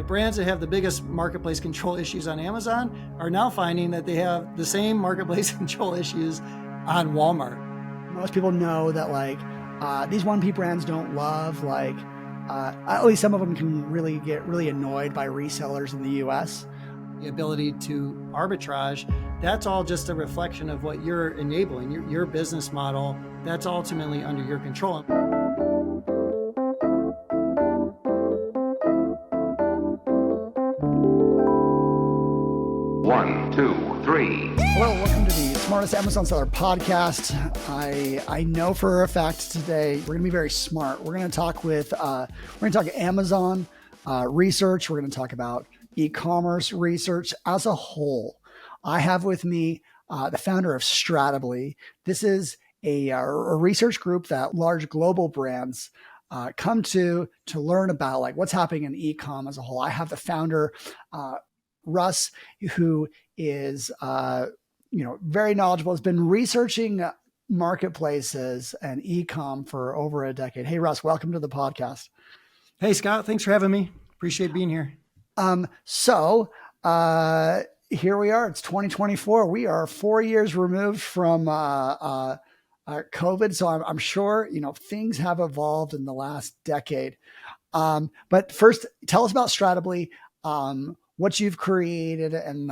brands that have the biggest marketplace control issues on Amazon are now finding that they have the same marketplace control issues on Walmart. Most people know that these 1P brands don't love at least some of them can really get really annoyed by resellers in the US. The ability to arbitrage, that's all just a reflection of what you're enabling, your business model. That's ultimately under your control. One, two, three. Hello, welcome to the Smartest Amazon Seller podcast. I know for a fact today we're going to be very smart. We're going to talk Amazon research. We're going to talk about e-commerce research as a whole. I have with me the founder of Stratably. This is a research group that large global brands come to learn about what's happening in e-com as a whole. I have the founder, Russ, who is very knowledgeable, has been researching marketplaces and e-com for over a decade. Hey, Russ, welcome to the podcast. Hey, Scott, thanks for having me. Appreciate being here. So here we are. It's 2024. We are 4 years removed from COVID. So I'm sure, things have evolved in the last decade. But first, tell us about Stratably, what you've created and,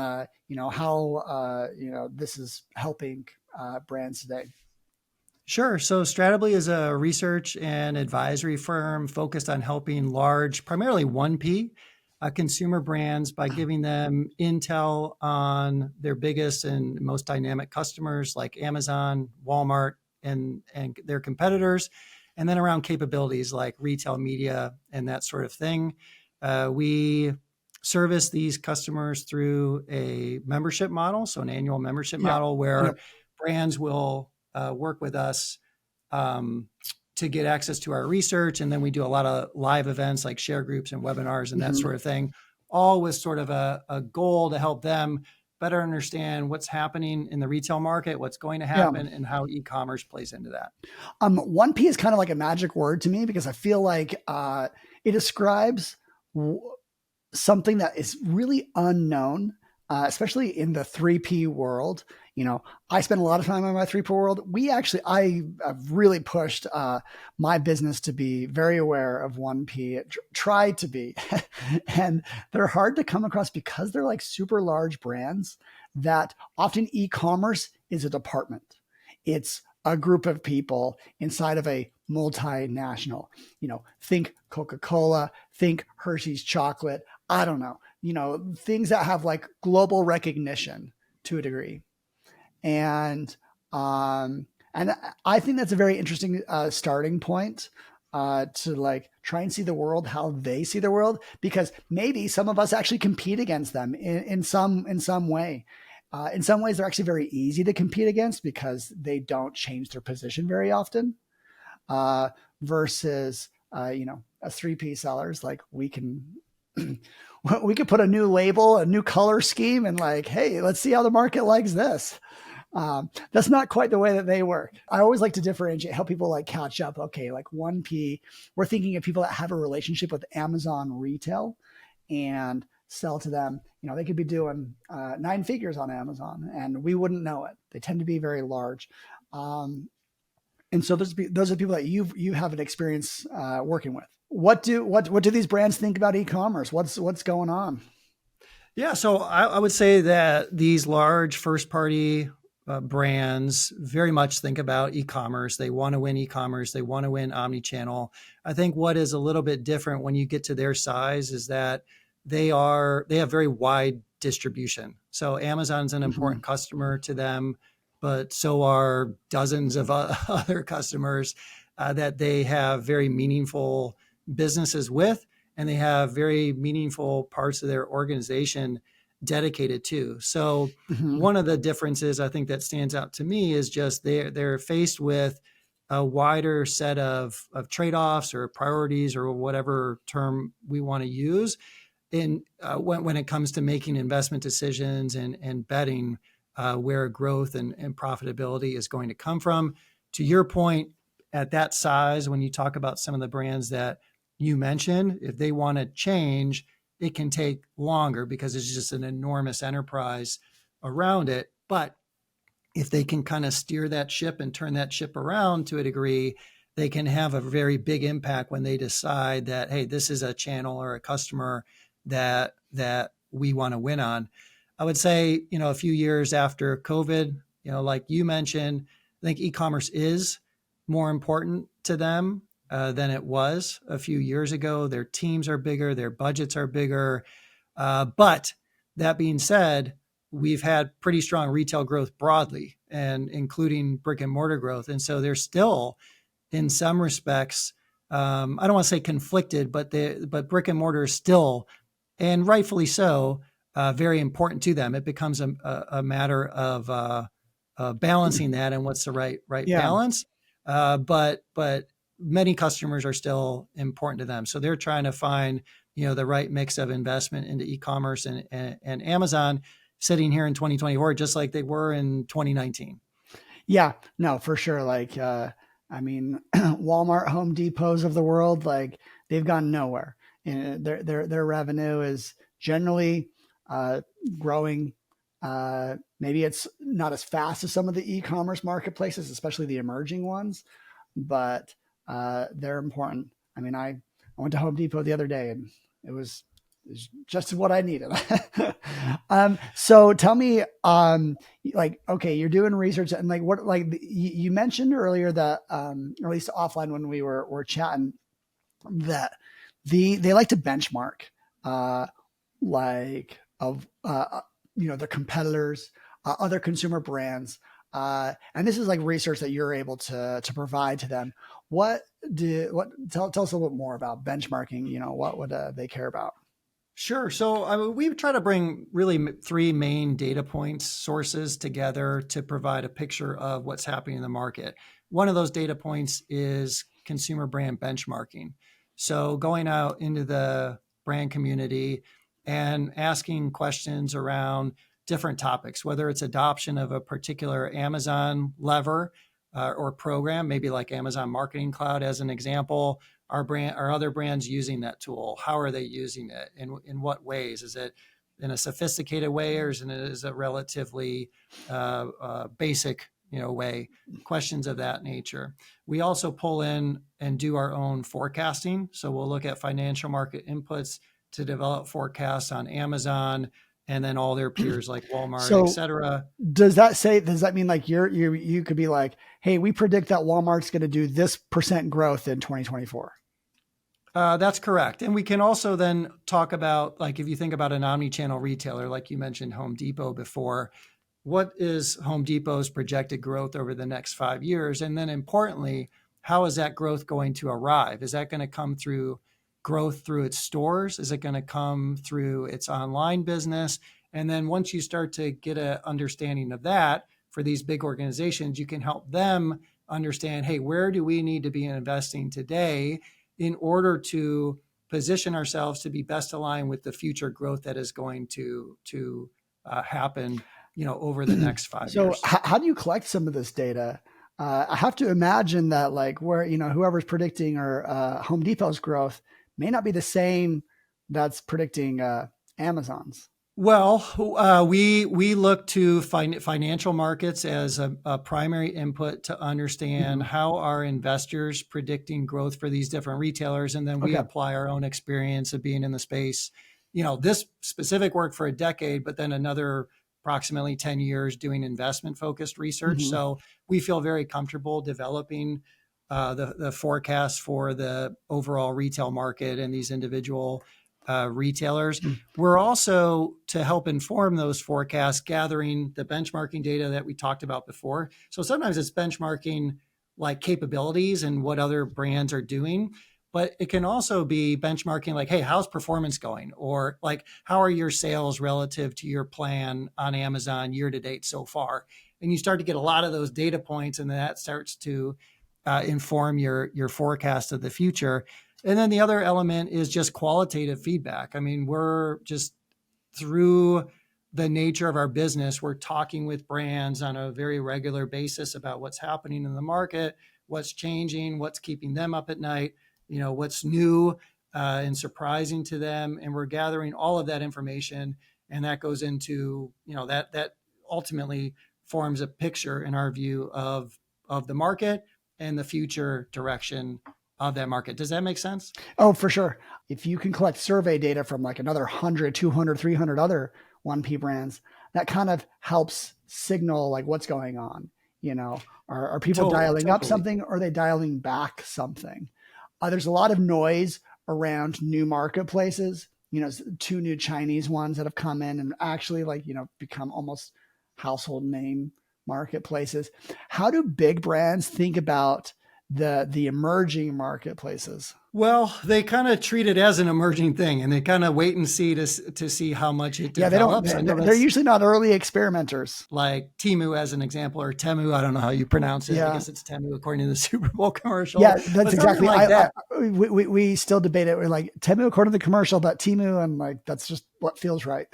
how, this is helping brands today. Sure. So Stratably is a research and advisory firm focused on helping large, primarily 1P, consumer brands by giving them intel on their biggest and most dynamic customers like Amazon, Walmart, and their competitors, and then around capabilities like retail media and that sort of thing. We service these customers through a membership model, so an annual membership model where brands will work with us to get access to our research. And then we do a lot of live events like share groups and webinars and that sort of thing, all with sort of a goal to help them better understand what's happening in the retail market, what's going to happen, and how e-commerce plays into that. 1P is kind of like a magic word to me because I feel like it describes something that is really unknown, especially in the 3P world. I spend a lot of time in my 3P world. I have really pushed my business to be very aware of 1P, try to be. And they're hard to come across because they're like super large brands that often e-commerce is a department. It's a group of people inside of a multinational, think Coca-Cola, think Hershey's chocolate. I don't know, things that have like global recognition to a degree. And I think that's a very interesting starting point to try and see the world how they see the world, because maybe some of us actually compete against them in some way. In some ways, they're actually very easy to compete against because they don't change their position very often. Versus as 3P sellers, we can put a new label, a new color scheme, and hey, let's see how the market likes this. That's not quite the way that they work. I always like to differentiate, help people catch up. Okay, 1P, we're thinking of people that have a relationship with Amazon retail and sell to them. They could be doing 9 figures on Amazon and we wouldn't know it. They tend to be very large. And so those are people that you have an experience working with. What do these brands think about e-commerce? What's going on? Yeah, so I would say that these large first-party brands very much think about e-commerce. They want to win e-commerce. They want to win omni-channel. I think what is a little bit different when you get to their size is that they have very wide distribution. So Amazon's an important customer to them, but so are dozens of other customers that they have very meaningful businesses with, and they have very meaningful parts of their organization dedicated to. So one of the differences I think that stands out to me is just they're faced with a wider set of trade-offs or priorities or whatever term we want to use in when it comes to making investment decisions and betting where growth and profitability is going to come from. To your point, at that size, when you talk about some of the brands that you mentioned, if they want to change, it can take longer because it's just an enormous enterprise around it. But if they can kind of steer that ship and turn that ship around to a degree, they can have a very big impact when they decide that, hey, this is a channel or a customer that we want to win on. I would say, a few years after COVID, like you mentioned, I think e-commerce is more important to them than it was a few years ago. Their teams are bigger, their budgets are bigger. But that being said, we've had pretty strong retail growth broadly, and including brick and mortar growth. And so they're still, in some respects, I don't want to say conflicted, but brick and mortar is still, and rightfully so, very important to them. It becomes a matter of balancing that and what's the right balance. But many customers are still important to them. So they're trying to find, the right mix of investment into e-commerce and Amazon sitting here in 2024, just like they were in 2019. Yeah, no, for sure. Like, Walmart, Home Depots of the world, like they've gone nowhere. And their revenue is generally growing. Maybe it's not as fast as some of the e-commerce marketplaces, especially the emerging ones, but they're important. I went to Home Depot the other day and it was just what I needed. So tell me, okay, you're doing research and you mentioned earlier that, or at least offline when we were chatting, that they like to benchmark, the competitors, other consumer brands. And this is like research that you're able to provide to them. Tell us a little bit more about benchmarking, what would they care about? Sure. So we try to bring really three main data points sources together to provide a picture of what's happening in the market. One of those data points is consumer brand benchmarking. So going out into the brand community and asking questions around different topics, whether it's adoption of a particular Amazon lever or program, maybe like Amazon Marketing Cloud as an example. Are other brands using that tool? How are they using it? In what ways? Is it in a sophisticated way, or is it a relatively basic way? Questions of that nature. We also pull in and do our own forecasting. So we'll look at financial market inputs to develop forecasts on Amazon and then all their peers like Walmart, et cetera. Does that mean like you could be like, hey, we predict that Walmart's going to do this % growth in 2024? That's correct. And we can also then talk about, like, if you think about an omni-channel retailer, like you mentioned Home Depot before, what is Home Depot's projected growth over the next 5 years? And then importantly, how is that growth going to arrive? Is that going to come through growth through its stores? Is it going to come through its online business? And then once you start to get an understanding of that for these big organizations, you can help them understand, hey, where do we need to be investing today in order to position ourselves to be best aligned with the future growth that is going to happen, over the next 5 years. So how do you collect some of this data? I have to imagine that where, whoever's predicting or Home Depot's growth may not be the same that's predicting Amazon's. Well, we look to financial markets as a primary input to understand how are investors predicting growth for these different retailers, and then we apply our own experience of being in the space. This specific work for a decade, but then another approximately 10 years doing investment-focused research. So we feel very comfortable developing the forecast for the overall retail market and these individual retailers. We're also, to help inform those forecasts, gathering the benchmarking data that we talked about before. So sometimes it's benchmarking like capabilities and what other brands are doing, but it can also be benchmarking like, hey, how's performance going? Or like, how are your sales relative to your plan on Amazon year to date so far? And you start to get a lot of those data points, and that starts to inform your forecast of the future. And then the other element is just qualitative feedback. I mean, we're just, through the nature of our business, we're talking with brands on a very regular basis about what's happening in the market, what's changing, what's keeping them up at night, what's new. and surprising to them. And we're gathering all of that information, and that goes into, that ultimately forms a picture in our view of the market and the future direction of that market. Does that make sense? Oh, for sure. If you can collect survey data from like another 100, 200, 300 other 1P brands, that kind of helps signal like what's going on. Are people dialing up something, or are they dialing back something? There's a lot of noise around new marketplaces, 2 new Chinese ones that have come in and actually become almost household name marketplaces. How do big brands think about the emerging marketplaces? Well, they kind of treat it as an emerging thing, and they kind of wait and see to see how much it develops. They're usually not early experimenters. Like Temu as an example, or Temu. I don't know how you pronounce it. Yeah. I guess it's Temu according to the Super Bowl commercial. Yeah, that's exactly like that. We still debate it. We're like Temu according to the commercial, but Temu, and like that's just what feels right.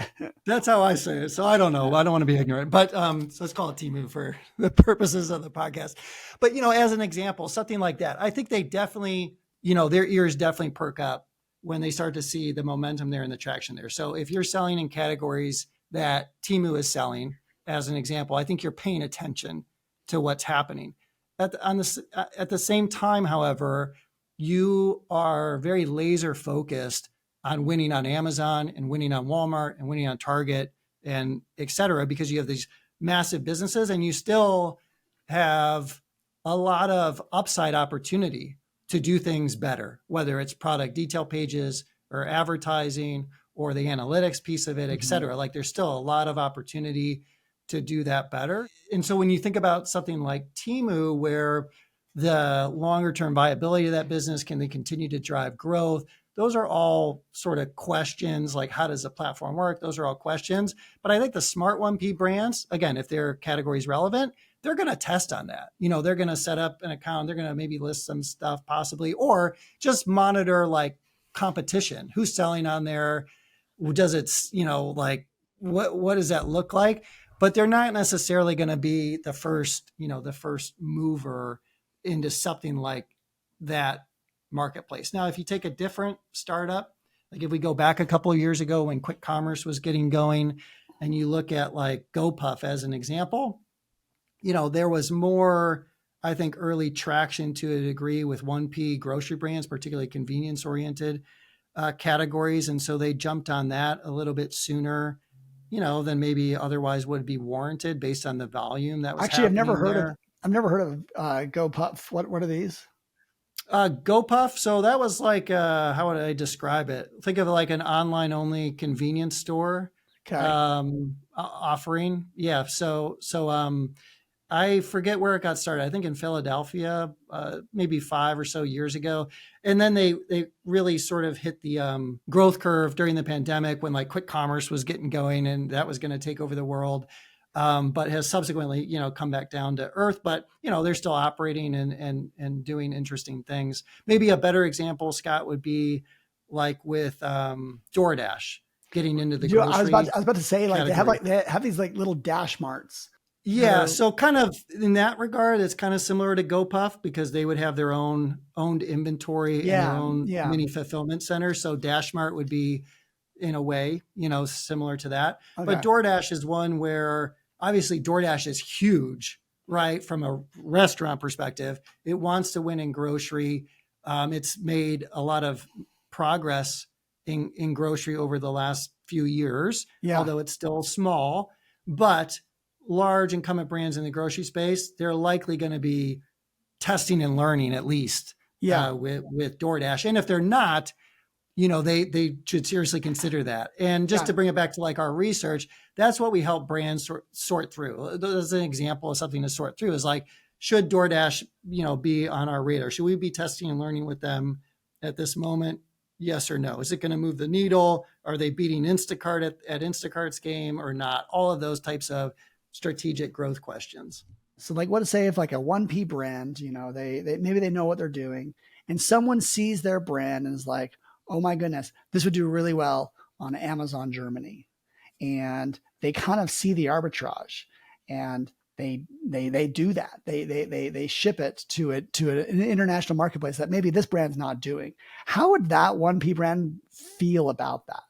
That's how I say it. So I don't know. I don't want to be ignorant, but so let's call it Temu for the purposes of the podcast. But as an example, something like that, I think they definitely, their ears definitely perk up when they start to see the momentum there and the traction there. So if you're selling in categories that Temu is selling, as an example, I think you're paying attention to what's happening. At the same time, however, you are very laser focused on winning on Amazon and winning on Walmart and winning on Target and et cetera, because you have these massive businesses and you still have a lot of upside opportunity to do things better, whether it's product detail pages or advertising or the analytics piece of it, et cetera. Like there's still a lot of opportunity to do that better. And so when you think about something like Temu, where the longer term viability of that business, can they continue to drive growth? Those are all sort of questions, like how does the platform work? Those are all questions. But I think the smart 1P brands, again, if their category is relevant, they're going to test on that. They're going to set up an account. They're going to maybe list some stuff possibly, or just monitor like competition. Who's selling on there? Does it, like what does that look like? But they're not necessarily going to be the first mover into something like that marketplace. Now, if you take a different startup, like if we go back a couple of years ago when quick commerce was getting going, and you look at like GoPuff as an example, there was more, I think, early traction to a degree with 1P grocery brands, particularly convenience oriented categories. And so they jumped on that a little bit sooner, than maybe otherwise would be warranted based on the volume that was actually, I've never heard of GoPuff. What are these? GoPuff. So that was like, how would I describe it? Think of it like an online only convenience store offering. Yeah. So I forget where it got started. I think in Philadelphia, maybe 5 or so years ago. And then they really sort of hit the growth curve during the pandemic when like quick commerce was getting going and that was going to take over the world. But has subsequently, come back down to earth. But, they're still operating and doing interesting things. Maybe a better example, Scott, would be like with DoorDash getting into the grocery. I was about to say, like category. they have these like little dash marts. Yeah. So kind of in that regard, it's kind of similar to GoPuff because they would have their own owned inventory and their own mini fulfillment center. So DashMart would be in a way, similar to that. Okay. But DoorDash is one where obviously DoorDash is huge, right? From a restaurant perspective, it wants to win in grocery. It's made a lot of progress in grocery over the last few years, although it's still small, but large incumbent brands in the grocery space, they're likely going to be testing and learning at least with DoorDash. And if they're not, they should seriously consider that. And just to bring it back to like our research, that's what we help brands sort through. As an example of something to sort through is like, should DoorDash, be on our radar? Should we be testing and learning with them at this moment? Yes or no? Is it going to move the needle? Are they beating Instacart at Instacart's game or not? All of those types of strategic growth questions. So like what to say if like a 1P brand, they maybe they know what they're doing and someone sees their brand and is like, oh my goodness, this would do really well on Amazon Germany. And they kind of see the arbitrage and they do that. They ship it to an international marketplace that maybe this brand's not doing. How would that 1P brand feel about that?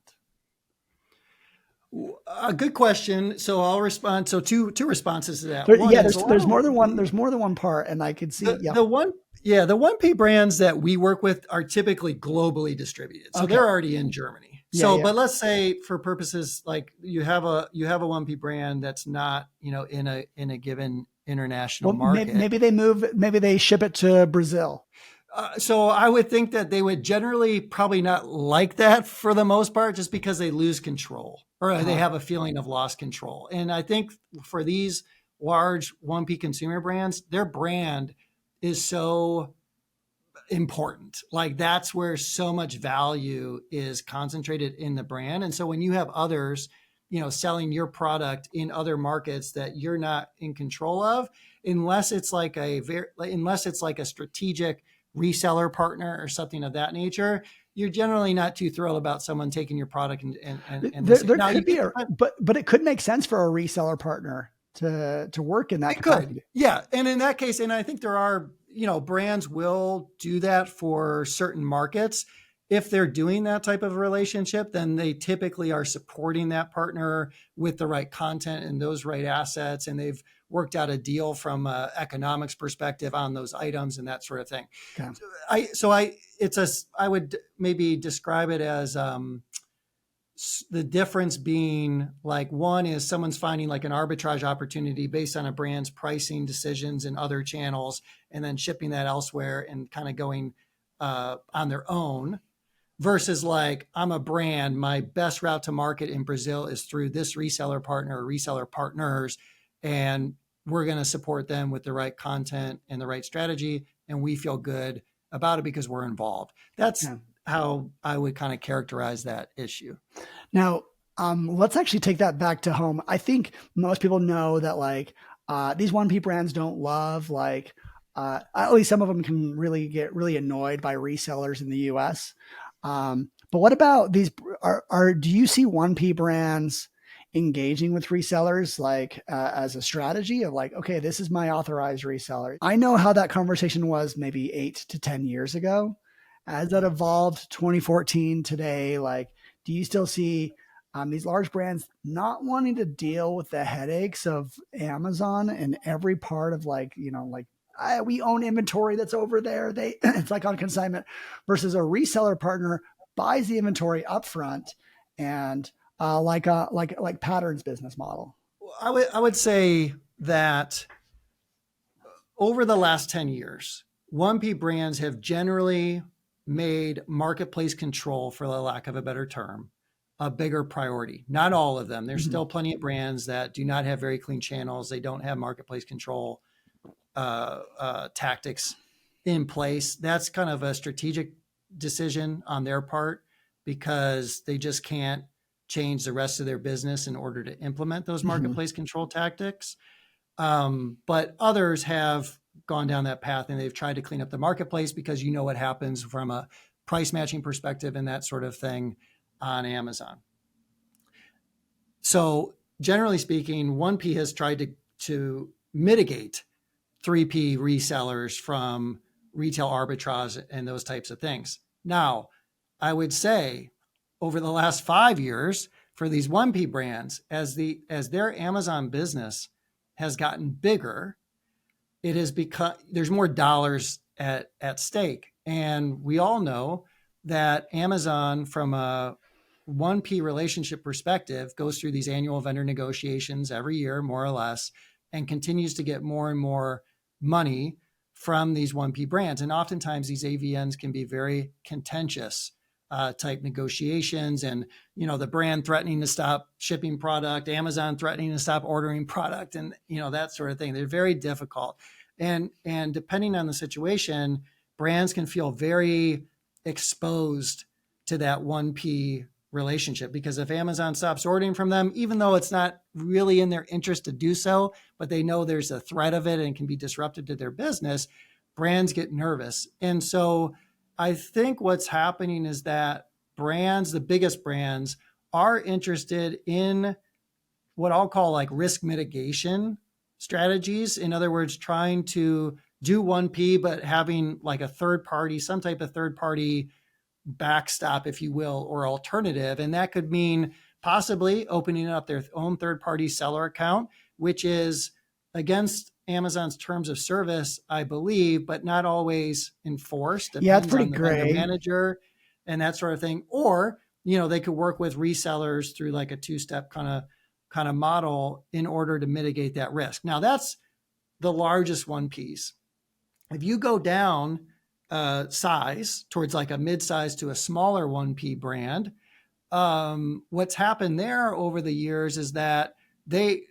A good question. So I'll respond. So two responses to that. There's more than one. There's more than one part, and I could see the 1P brands that we work with are typically globally distributed. So they're already in Germany. But let's say for purposes like you have a 1P brand that's not, in a given international market. Maybe they ship it to Brazil. So I would think that they would generally probably not like that for the most part, just because they lose control or they have a feeling of lost control. And I think for these large 1P consumer brands, their brand is so important. Like that's where so much value is concentrated in the brand. And so when you have others, selling your product in other markets that you're not in control of, unless it's like a strategic reseller partner or something of that nature, you're generally not too thrilled about someone taking your product but it could make sense for a reseller partner to work in that capacity. Could. Yeah. And in that case, and I think there are, brands will do that for certain markets. If they're doing that type of relationship, then they typically are supporting that partner with the right content and those right assets. And they've worked out a deal from an economics perspective on those items and that sort of thing. Okay. I would maybe describe it as the difference being like one is someone's finding like an arbitrage opportunity based on a brand's pricing decisions in other channels and then shipping that elsewhere and kind of going on their own. Versus like, I'm a brand, my best route to market in Brazil is through this reseller partner or reseller partners, and we're going to support them with the right content and the right strategy. And we feel good about it because we're involved. That's how I would kind of characterize that issue. Now, let's actually take that back to home. I think most people know that like these 1P brands don't love like, at least some of them can really get really annoyed by resellers in the US. But what about these? Do you see 1P brands engaging with resellers like as a strategy of like, okay, this is my authorized reseller? I know how that conversation was maybe 8 to 10 years ago. As that evolved, 2014 today, like, do you still see these large brands not wanting to deal with the headaches of Amazon and every part of like, we own inventory that's over there. It's like on consignment versus a reseller partner buys the inventory upfront and like Pattern's business model. I would say that over the last 10 years, 1P brands have generally made marketplace control, for the lack of a better term, a bigger priority. Not all of them. There's still plenty of brands that do not have very clean channels. They don't have marketplace control tactics in place. That's kind of a strategic decision on their part because they just can't change the rest of their business in order to implement those marketplace control tactics. But others have gone down that path and they've tried to clean up the marketplace because you know what happens from a price matching perspective and that sort of thing on Amazon. So generally speaking, 1P has tried to mitigate 3P resellers from retail arbitrage and those types of things. Now, I would say over the last 5 years for these 1P brands, as their Amazon business has gotten bigger, it has become, there's more dollars at stake. And we all know that Amazon, from a 1P relationship perspective, goes through these annual vendor negotiations every year, more or less, and continues to get more and more money from these 1P brands. And oftentimes these AVNs can be very contentious type negotiations, and the brand threatening to stop shipping product, Amazon threatening to stop ordering product, and that sort of thing. They're very difficult. And depending on the situation, brands can feel very exposed to that 1P relationship, because if Amazon stops ordering from them, even though it's not really in their interest to do so, but they know there's a threat of it and can be disruptive to their business, brands get nervous. And so I think what's happening is that brands, the biggest brands, are interested in what I'll call like risk mitigation strategies. In other words, trying to do 1P, but having like a third party, some type of third party backstop, if you will, or alternative. And that could mean possibly opening up their own third party seller account, which is against Amazon's terms of service, I believe, but not always enforced. Yeah, it's Depends pretty on the vendor gray. manager and that sort of thing. Or, they could work with resellers through like a two-step kind of model in order to mitigate that risk. Now that's the largest 1Ps. If you go down size towards like a mid-size to a smaller 1P brand, what's happened there over the years is that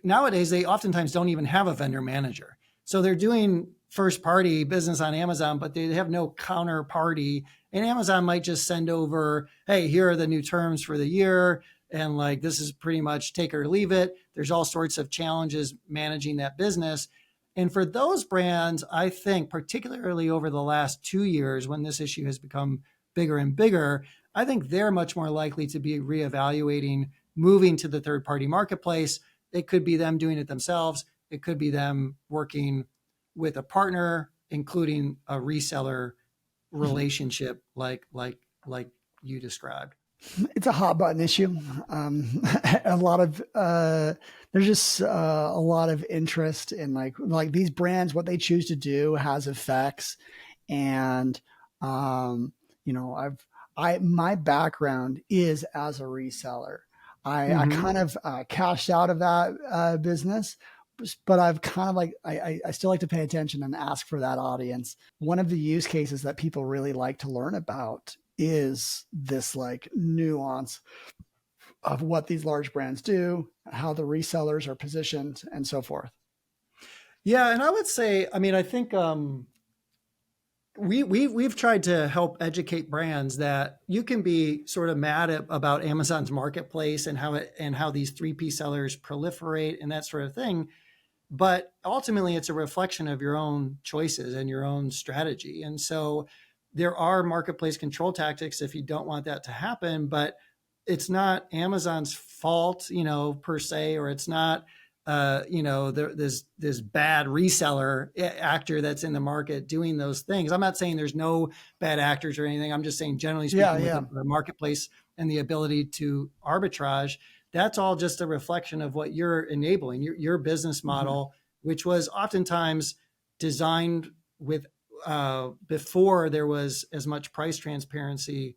nowadays they oftentimes don't even have a vendor manager. So they're doing first party business on Amazon, but they have no counterparty. And Amazon might just send over, hey, here are the new terms for the year. And like, this is pretty much take it or leave it. There's all sorts of challenges managing that business. And for those brands, I think particularly over the last 2 years, when this issue has become bigger and bigger, I think they're much more likely to be reevaluating moving to the third party marketplace. It could be them doing it themselves. It could be them working with a partner, including a reseller relationship like you described. It's a hot button issue. A lot of there's just a lot of interest in like these brands. What they choose to do has effects, and my background is as a reseller. I kind of cashed out of that business, but I've kind of like, I still like to pay attention and ask for that audience. One of the use cases that people really like to learn about is this like nuance of what these large brands do, how the resellers are positioned, and so forth. Yeah. And I would say, I think we've tried to help educate brands that you can be sort of mad about Amazon's marketplace and how these 3P sellers proliferate and that sort of thing. But ultimately, it's a reflection of your own choices and your own strategy. And so there are marketplace control tactics if you don't want that to happen, but it's not Amazon's fault, per se, or it's not, this bad reseller actor that's in the market doing those things. I'm not saying there's no bad actors or anything. I'm just saying, generally speaking, with the marketplace and the ability to arbitrage, that's all just a reflection of what you're enabling, your business model, which was oftentimes designed with before there was as much price transparency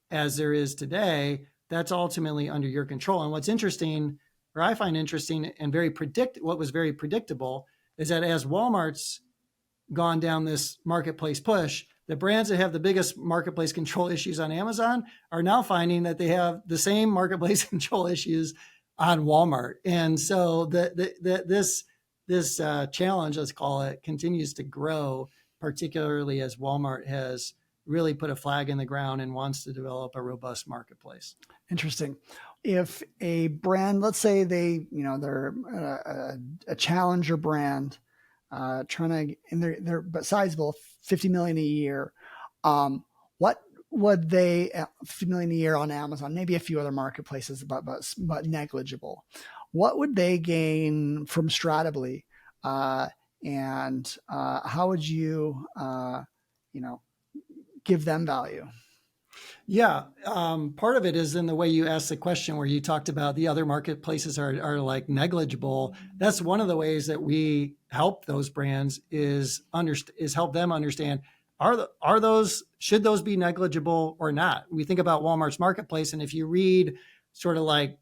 as there is today. That's ultimately under your control. And what's interesting, or I find interesting and what was very predictable, is that as Walmart's gone down this marketplace push, the brands that have the biggest marketplace control issues on Amazon are now finding that they have the same marketplace control issues on Walmart. And so this challenge, let's call it, continues to grow, particularly as Walmart has really put a flag in the ground and wants to develop a robust marketplace. Interesting. If a brand, let's say they're a challenger brand, and they're sizable, 50 million a year. What would they, 50 million a year on Amazon, maybe a few other marketplaces, but negligible. What would they gain from Stratably? And how would you, give them value? Yeah. Part of it is in the way you asked the question, where you talked about the other marketplaces are like negligible. That's one of the ways that we help those brands is help them understand, should those be negligible or not? We think about Walmart's marketplace. And if you read sort of like,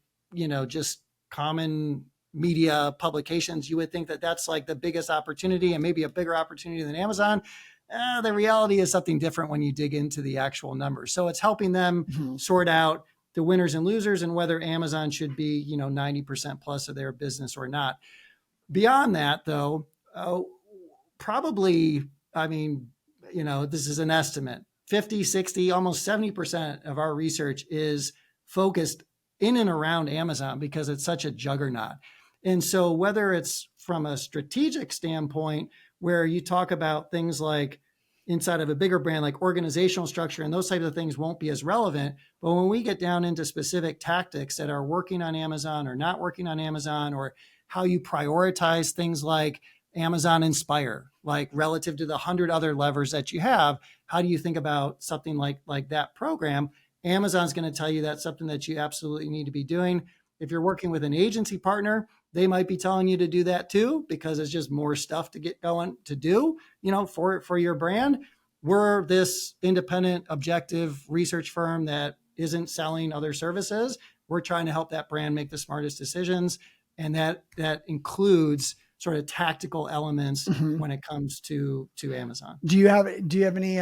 just common media publications, you would think that that's like the biggest opportunity and maybe a bigger opportunity than Amazon. The reality is something different when you dig into the actual numbers. So it's helping them sort out the winners and losers and whether Amazon should be, 90% plus of their business or not. Beyond that, though, probably, this is an estimate, 50, 60, almost 70% of our research is focused in and around Amazon because it's such a juggernaut. And so whether it's from a strategic standpoint, where you talk about things like inside of a bigger brand, like organizational structure and those types of things won't be as relevant. But when we get down into specific tactics that are working on Amazon or not working on Amazon, or how you prioritize things like Amazon Inspire, like relative to the 100 other levers that you have. How do you think about something like that program? Amazon's going to tell you that's something that you absolutely need to be doing. If you're working with an agency partner, they might be telling you to do that too, because it's just more stuff to get going to do, for your brand. We're this independent, objective research firm that isn't selling other services. We're trying to help that brand make the smartest decisions. And that includes sort of tactical elements when it comes to Amazon. Do you have any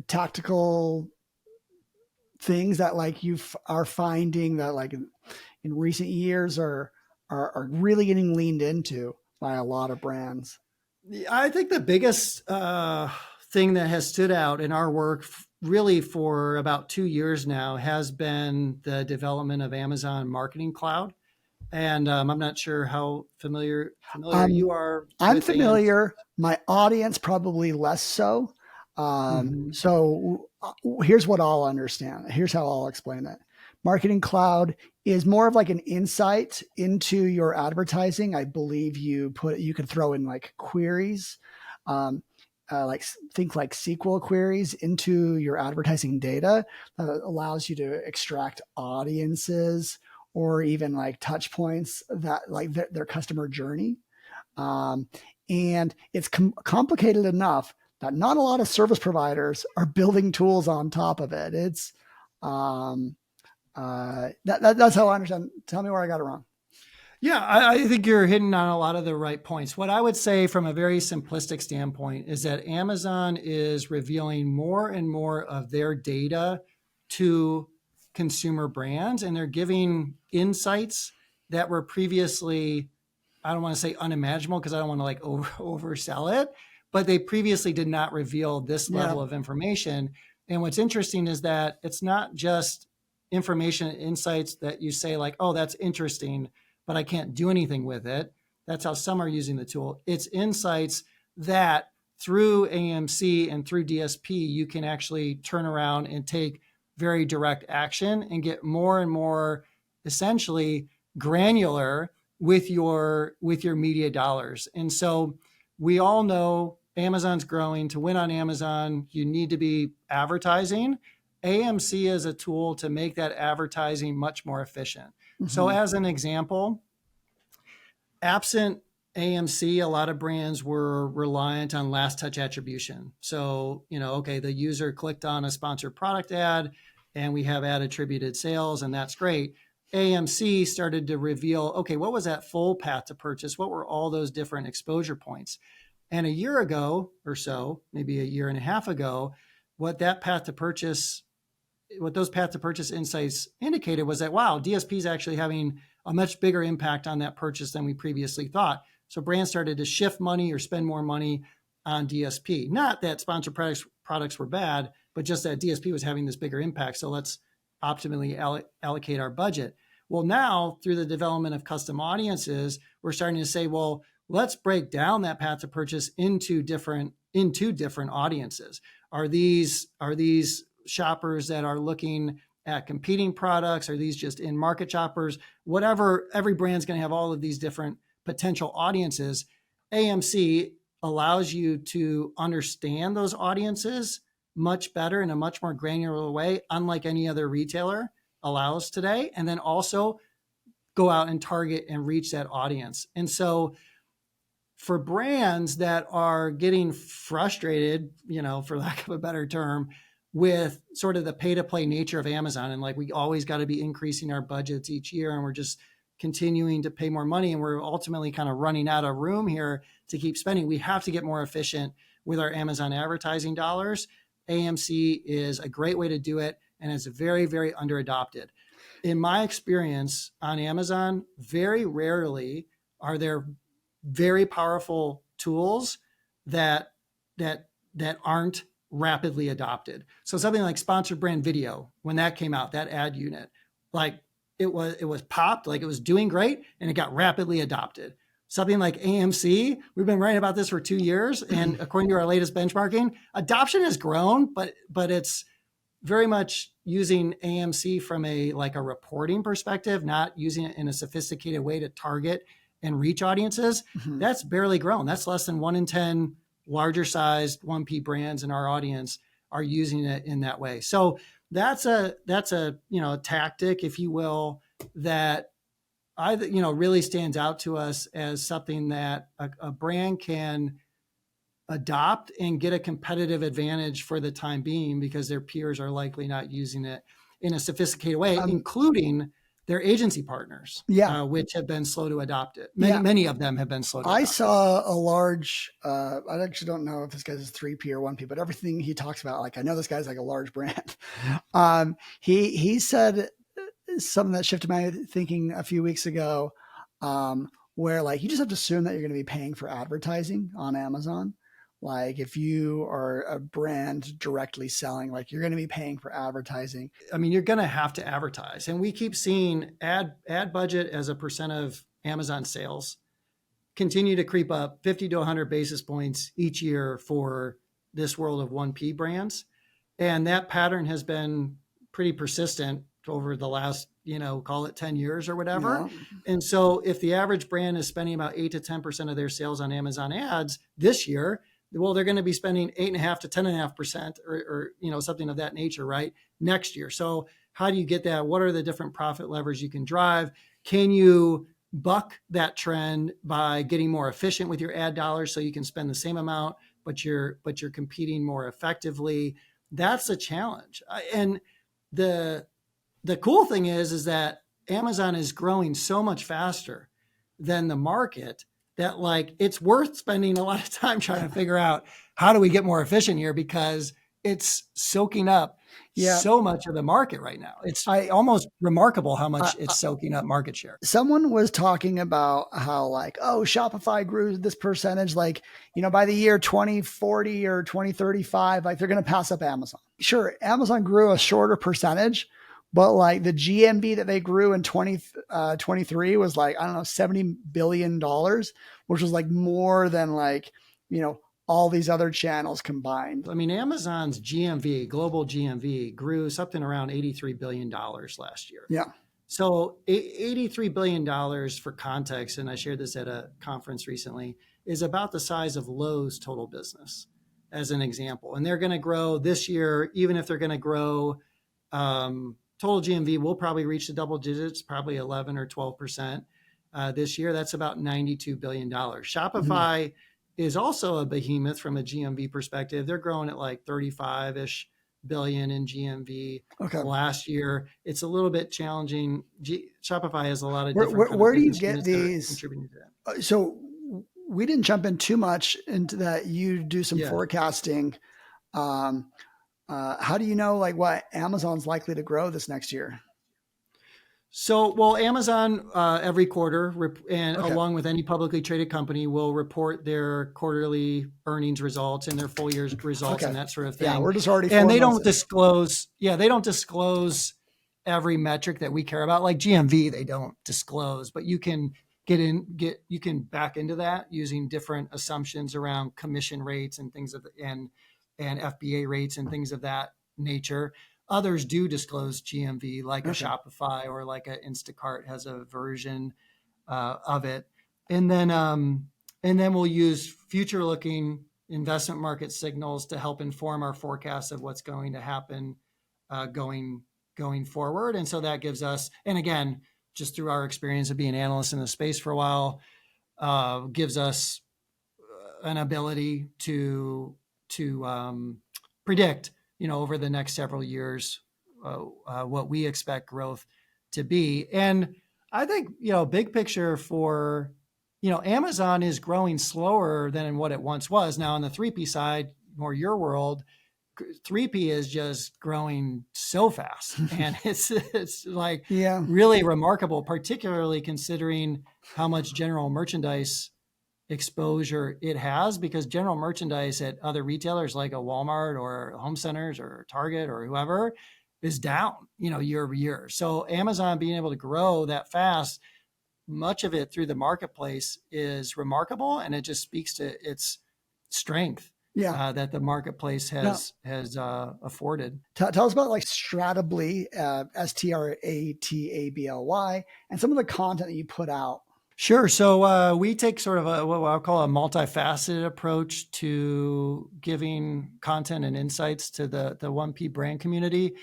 tactical things that like you are finding that like in recent years are really getting leaned into by a lot of brands? I think the biggest thing that has stood out in our work really for about 2 years now has been the development of Amazon Marketing Cloud. And I'm not sure how familiar you are. I'm familiar. My audience probably less so. So here's what I'll understand. Here's how I'll explain it. Marketing Cloud is more of like an insight into your advertising. I believe you can throw in like queries, think like SQL queries into your advertising data that allows you to extract audiences or even like touch points that like their customer journey. And it's complicated enough that not a lot of service providers are building tools on top of it. It's that's how I understand. Tell me where I got it wrong. Yeah, I think you're hitting on a lot of the right points. What I would say from a very simplistic standpoint is that Amazon is revealing more and more of their data to consumer brands, and they're giving insights that were previously, I don't want to say unimaginable because I don't want to like oversell it, but they previously did not reveal this level of information. And what's interesting is that it's not just information and insights that you say like, oh, that's interesting, but I can't do anything with it. That's how some are using the tool. It's insights that through AMC and through DSP, you can actually turn around and take very direct action and get more and more essentially granular with your media dollars. And so we all know Amazon's growing. To win on Amazon, you need to be advertising. AMC is a tool to make that advertising much more efficient. So as an example, absent AMC, a lot of brands were reliant on last touch attribution. So, the user clicked on a sponsored product ad and we have ad attributed sales, and that's great. AMC started to reveal, okay, what was that full path to purchase? What were all those different exposure points? And a year ago or so, maybe a year and a half ago, what those path to purchase insights indicated was that, wow, DSP is actually having a much bigger impact on that purchase than we previously thought. So brands started to shift money or spend more money on DSP. Not that sponsored products were bad, but just that DSP was having this bigger impact. So let's optimally allocate our budget. Well, now through the development of custom audiences, we're starting to say, well, let's break down that path to purchase into different audiences. Are these shoppers that are looking at competing products? Are these just in-market shoppers? Whatever, every brand's going to have all of these different potential audiences. AMC allows you to understand those audiences much better in a much more granular way, unlike any other retailer allows today, and then also go out and target and reach that audience. And so for brands that are getting frustrated, for lack of a better term, with sort of the pay-to-play nature of Amazon, and like we always got to be increasing our budgets each year, and we're just continuing to pay more money, and we're ultimately kind of running out of room here to keep spending. We have to get more efficient with our Amazon advertising dollars. AMC is a great way to do it, and it's very, very under-adopted. In my experience on Amazon, very rarely are there very powerful tools that aren't rapidly adopted. So something like sponsored brand video, when that came out, that ad unit, like it was popped, like it was doing great, and it got rapidly adopted. Something like AMC, we've been writing about this for 2 years, and according to our latest benchmarking, adoption has grown, but it's very much using AMC from a reporting perspective, not using it in a sophisticated way to target and reach audiences, Mhm. that's barely grown. That's less than 1 in 10 larger sized 1P brands in our audience are using it in that way. So that's a tactic, if you will, that really stands out to us as something that a brand can adopt and get a competitive advantage for the time being, because their peers are likely not using it in a sophisticated way, including their agency partners, Yeah. which have been slow to adopt it. Yeah. Many of them have been slow to I adopt it. saw a large, I actually don't know if this guy's 3P or 1P, but everything he talks about, like, I know this guy's like a large brand. He said something that shifted my thinking a few weeks ago, where like you just have to assume that you're going to be paying for advertising on Amazon. Like if you are a brand directly selling, like you're going to be paying for advertising. I mean, you're going to have to advertise, and we keep seeing ad budget as a percent of Amazon sales continue to creep up 50 to 100 basis points each year for this world of 1P brands. And that pattern has been pretty persistent over the last, call it 10 years or whatever. Yeah. And so if the average brand is spending about 8 to 10% of their sales on Amazon ads this year, well, they're going to be spending 8.5 to 10.5% or something of that nature, right? Next year. So how do you get that? What are the different profit levers you can drive? Can you buck that trend by getting more efficient with your ad dollars so you can spend the same amount, but you're competing more effectively? That's a challenge. And the cool thing is that Amazon is growing so much faster than the market that like it's worth spending a lot of time trying to figure out how do we get more efficient here, because it's soaking up so much of the market right now. It's almost remarkable how much it's soaking up market share. Someone was talking about how like, oh, Shopify grew this percentage, like, by the year 2040 or 2035, like they're going to pass up Amazon. Sure, Amazon grew a shorter percentage, but like the GMV that they grew in 2023 was like, I don't know, $70 billion, which was like more than like, all these other channels combined. I mean, Amazon's GMV, global GMV, grew something around $83 billion last year. Yeah. So $83 billion, for context, and I shared this at a conference recently, is about the size of Lowe's total business, as an example. And they're going to grow this year, even if they're going to grow total GMV, will probably reach the double digits, probably 11 or 12% this year. That's about $92 billion. Shopify is also a behemoth from a GMV perspective. They're growing at like 35-ish billion in GMV last year. It's a little bit challenging. Shopify has a lot of different. Where do you get these? Contributing to that. So we didn't jump in too much into that. You do some forecasting. How do you know like what Amazon's likely to grow this next year? So, well, Amazon every quarter, along with any publicly traded company, will report their quarterly earnings results and their full year's results and that sort of thing. Yeah, we're just already. And they don't disclose. Yeah, they don't disclose every metric that we care about, like GMV. They don't disclose, but you can you can back into that using different assumptions around commission rates and things and FBA rates and things of that nature. Others do disclose GMV, like a Shopify or like a Instacart has a version of it. And then we'll use future-looking investment market signals to help inform our forecasts of what's going to happen going forward. And so that gives us, and again, just through our experience of being analysts in the space for a while, gives us an ability to predict, over the next several years, what we expect growth to be. And I think, big picture for, Amazon is growing slower than what it once was. Now on the 3P side, more your world, 3P is just growing so fast. And it's like really remarkable, particularly considering how much general merchandise exposure it has, because general merchandise at other retailers like a Walmart or Home Centers or Target or whoever is down, year over year. So Amazon being able to grow that fast, much of it through the marketplace, is remarkable, and it just speaks to its strength that the marketplace has afforded. Tell us about like Stratably, Stratably, and some of the content that you put out. Sure. So we take sort of what I'll call a multifaceted approach to giving content and insights to the 1P brand community.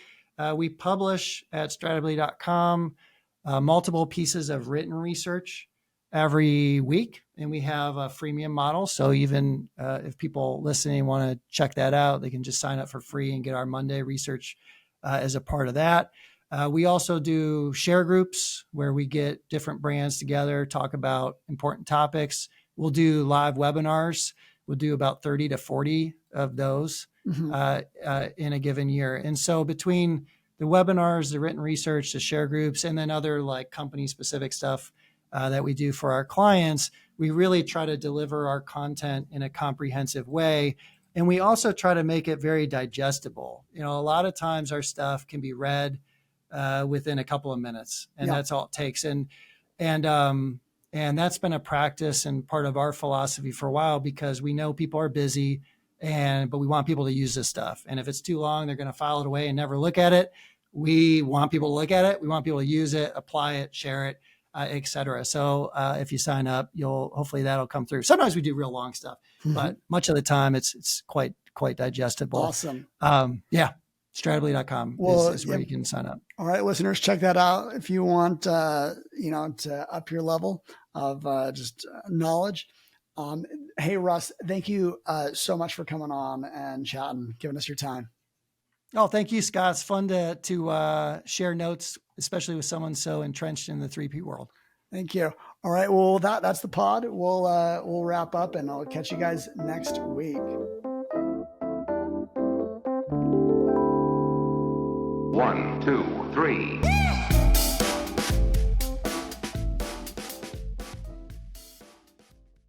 We publish at stratably.com multiple pieces of written research every week, and we have a freemium model. So even if people listening want to check that out, they can just sign up for free and get our Monday research as a part of that. We also do share groups where we get different brands together, talk about important topics. We'll do live webinars. We'll do about 30 to 40 of those in a given year. And so between the webinars, the written research, the share groups, and then other like company specific stuff that we do for our clients, we really try to deliver our content in a comprehensive way. And we also try to make it very digestible. A lot of times our stuff can be read within a couple of minutes, and that's all it takes. And that's been a practice and part of our philosophy for a while, because we know people are busy, but we want people to use this stuff. And if it's too long, they're going to file it away and never look at it. We want people to look at it. We want people to use it, apply it, share it, et cetera. So if you sign up, hopefully that'll come through. Sometimes we do real long stuff, but much of the time it's quite digestible. Awesome. Stratably.com is where you can sign up. All right, listeners, check that out if you want, to up your level of just knowledge. Hey, Russ, thank you so much for coming on and chatting, giving us your time. Oh, thank you, Scott. It's fun to share notes, especially with someone so entrenched in the 3P world. Thank you. All right, well, that's the pod. We'll wrap up, and I'll catch you guys next week. 1, 2, 3.